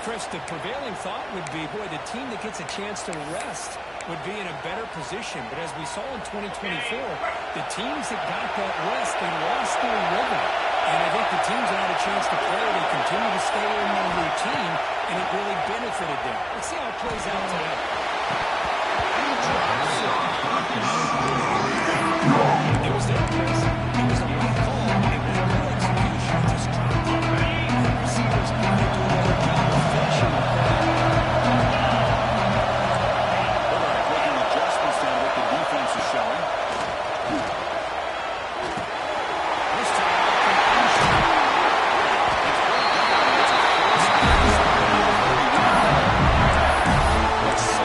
Chris, the prevailing thought would be, boy, the team that gets a chance to rest would be in a better position. But as we saw in 2024, the teams that got that rest, they lost their rhythm. And I think the teams that had a chance to play, they continue to stay in their routine, and it really benefited them. Let's see how it plays out today. It was their Chris. It was a right call. It was a good execution. Just dropped it. And the receivers got to do a better job of finishing the play. Making adjustments down what the defense is showing. This time, completion. It's so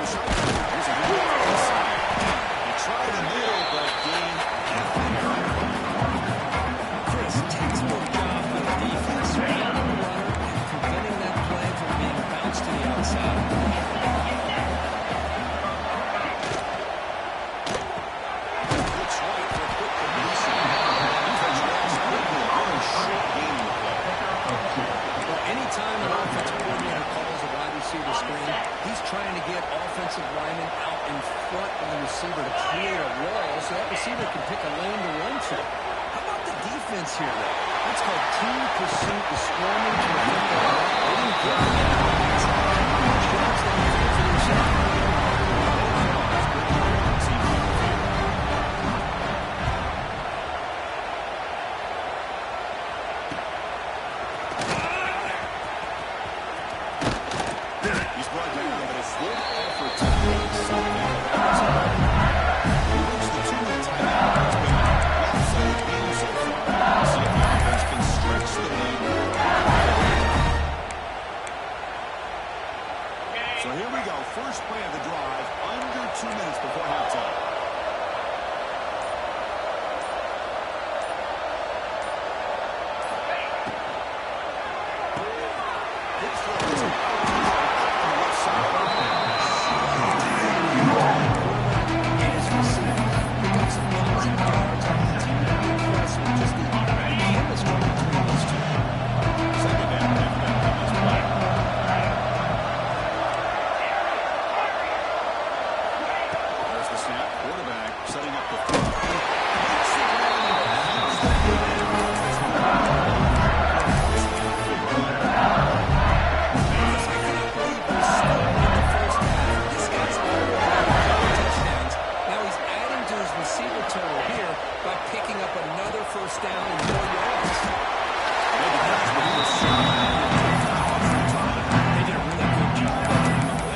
the shotgun. Here's a handoff inside. He tried the middle, but gained half the yard. Chris, textbook job by the defense, surrounding the runner and preventing that play from being bounced to the outside. Looks right for a quick completion. Defense reacts quickly. A very short gain on the play. Well, anytime an offensive coordinator calls a wide receiver screen, he's trying to get offensive linemen out in front of the receiver to create a wall so that receiver can pick a lane to run through. How about the defense here, though? That's called team pursuit, the swarming to prevent the run. They didn't get the offense. Huge yards downfield for themselves. He's brought down, but a good effort to make something of it. He moves the two-minute timeout. It's been a lopsided game so far. See if the offense can stretch the lead. So here we go. First play of the drive, under 2 minutes before halftime. Big throw is on the left side. Is received. Pick up some positive yards. Continue to be impressed with just the chemistry between those two. Second down after that previous play. There's the snap. Quarterback setting up the throw. Hits the ground and keeps that This guy's already got touchdowns. Now he's adding to his receiver total here by picking up another first down and more yards. They did a really good job of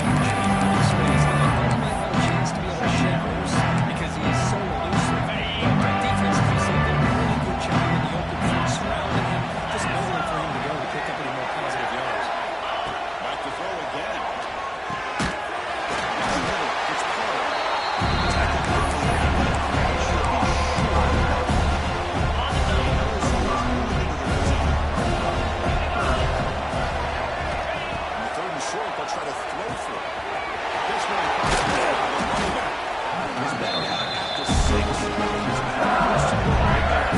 leveraging the space. And I thought he might have a chance to be able to shed loose because he is so elusive. But defense, as you said, did a really good job in the open field surrounding him. Just nowhere for him to go to pick up any more positive yards. back to throw again. Down the middle. It's Poe. Tackled by Flynn. He should be on third and short, they'll try to throw for it. This one, the running back. He's back out at the 6. He's back close to the right there.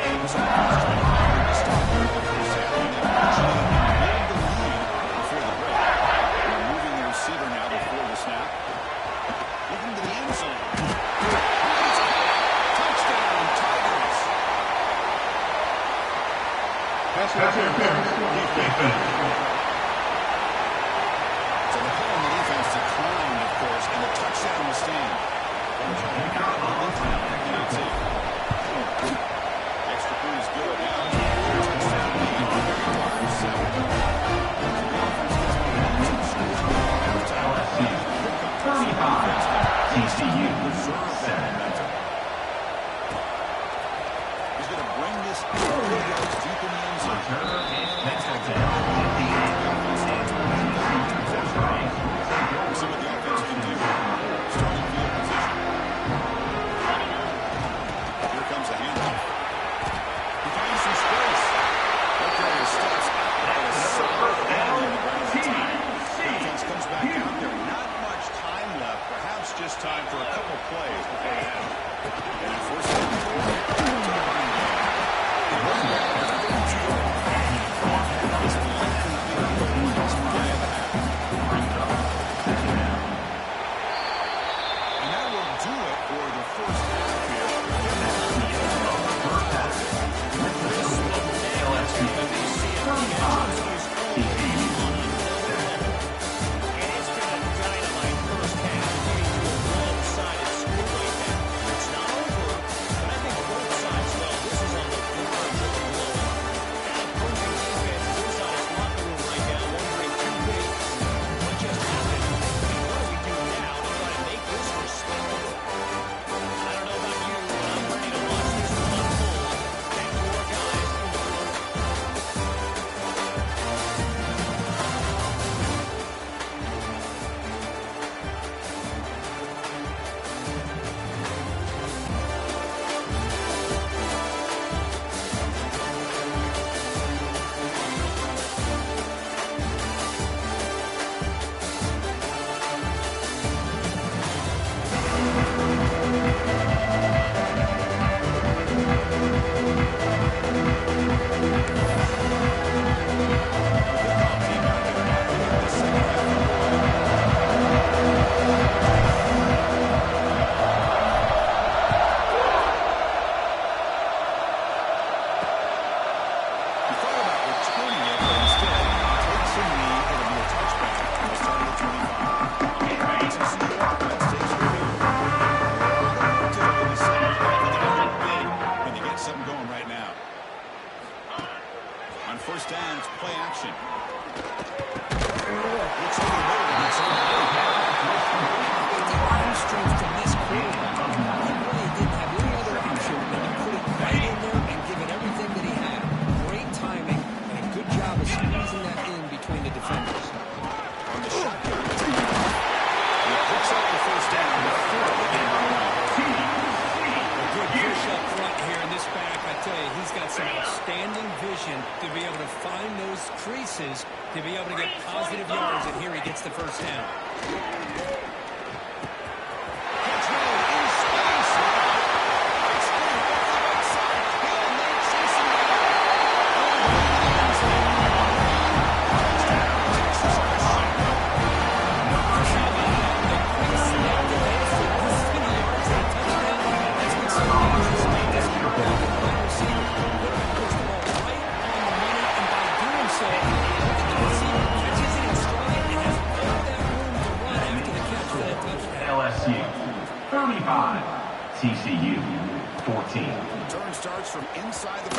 It was a positive to start the first half, and they actually made the lead before the break. They're moving the receiver now before the snap. Looking to the end zone. It's caught. Touchdown, Tigers. So the play on the defense declined, of course, and the touchdown will stand. Extra point is good. Now, touchdown lead, 35-7. The offense gets momentum, scores before halftime. TCU preserve that momentum. He's going to bring this 30 yards deep in the end zone. We'll see what the offense can do. Starting field position. to be able to get positive yards, and here he gets the first down. LSU 35, TCU 14. Turn starts from inside the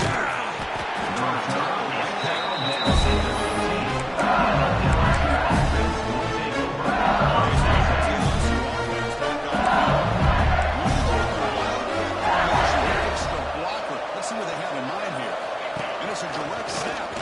Let's see what they have in mind here. And it's a direct snap.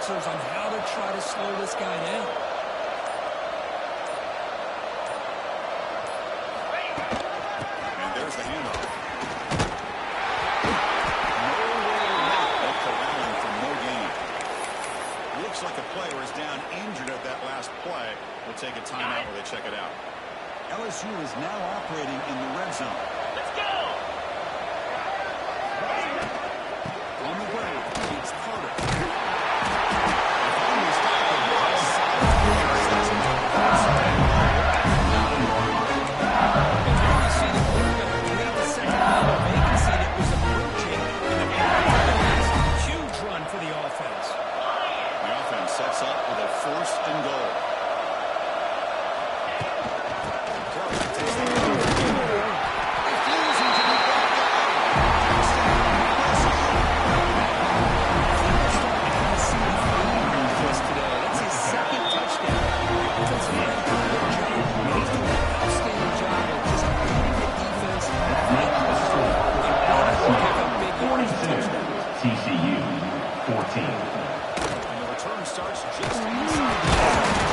On how to try to slow this guy down. And there's the handoff. Nowhere left corralling from no gain. Looks like a player is down injured at that last play. We'll take a timeout while they check it out. LSU is now operating in the red zone. Let's go! On the ground, it's Carter. Sets up with a first and goal. That's his second touchdown. Outstanding job of just beating the defense. TCU 14. Return starts just inside.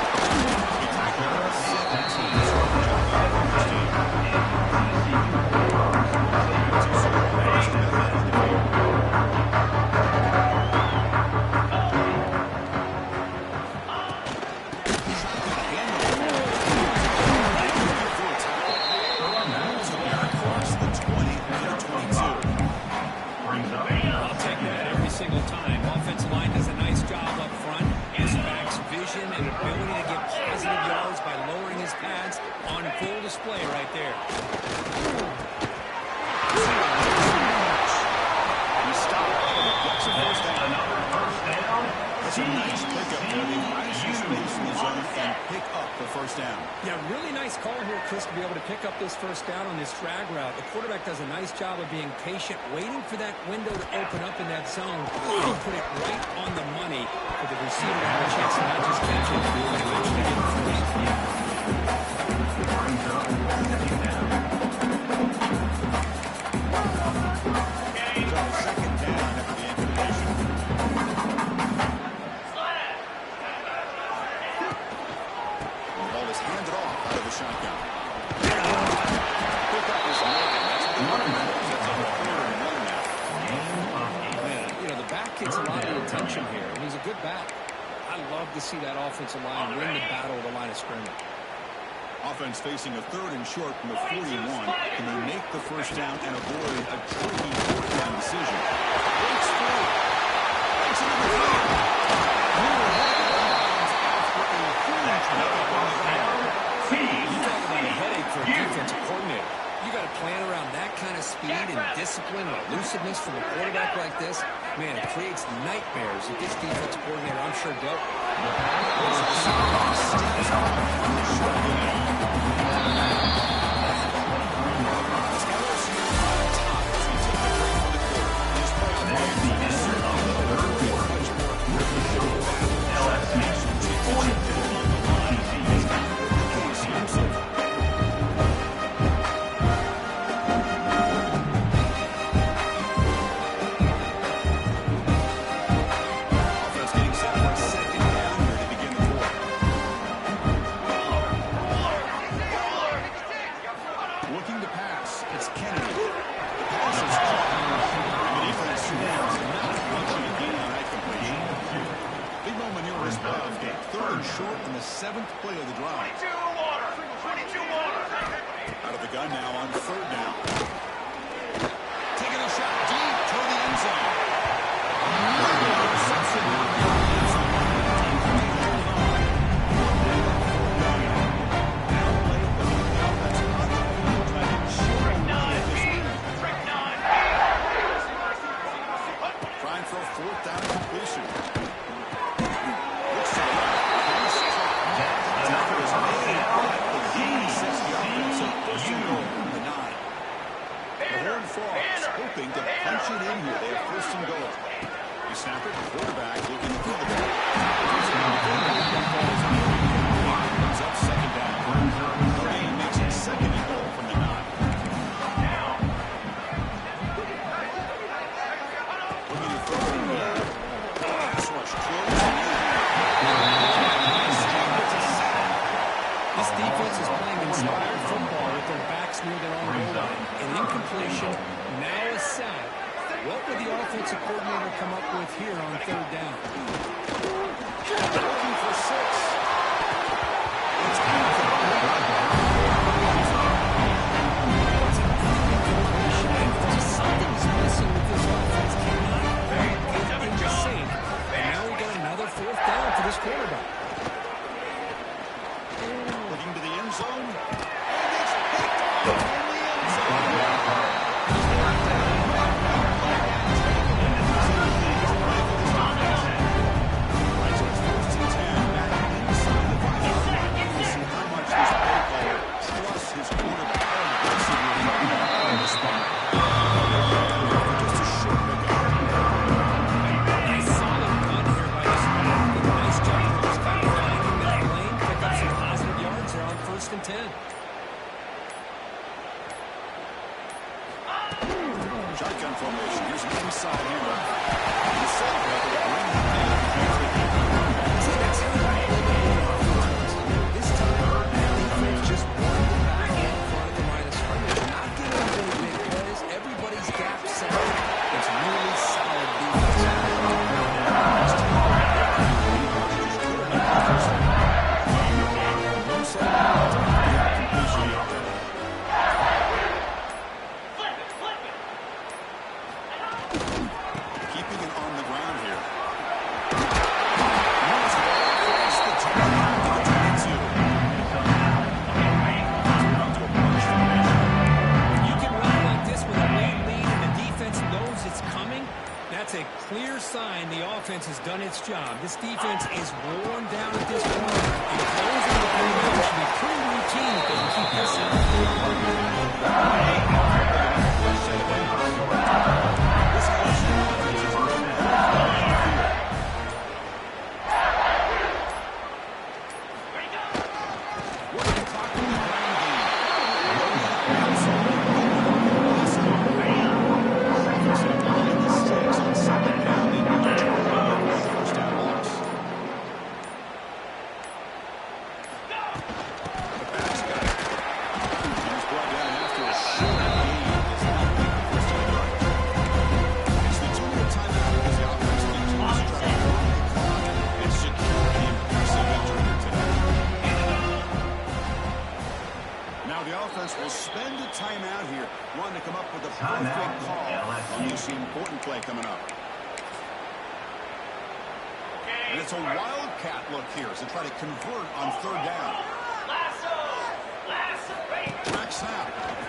vision and ability to get positive yards by lowering his pads on full display right there. He stopped and gets a first down. Another first down. That's a nice pickup there. They find some space in the zone and pick up the first down. Yeah, really nice call here, Chris, to be able to pick up this first down on this drag route. The quarterback does a nice job of being patient, waiting for that window to open up in that zone. He put it right on the money for the receiver to have a chance to not just catch it, but eventually get the first. Brings up second down. So second down after the intimidation. The ball is handed off out of the shotgun. Pick up his man. That's a third and one now. Man, you know, the back gets a lot of attention here, and he's a good back. I love to see that offensive line win the battle of the line of scrimmage. Offense facing a third and short from the 41. Can they make the first down and avoid a tricky fourth down decision? Breaks through. Breaks into the field. You talk about a headache for a defensive coordinator. You got to plan around that kind of speed and discipline and elusiveness from a quarterback like this. Man, it creates nightmares that this defensive coordinator, I'm sure, dealt done its job. This defense is worn down at this point. And closing the perimeter should be pretty routine if they can keep this up. This LSU offense is going to what are you talking about? Will spend a timeout here, wanting to come up with a perfect call on this important play coming up. And it's a wildcat look here as they try to convert on third down. Track snap.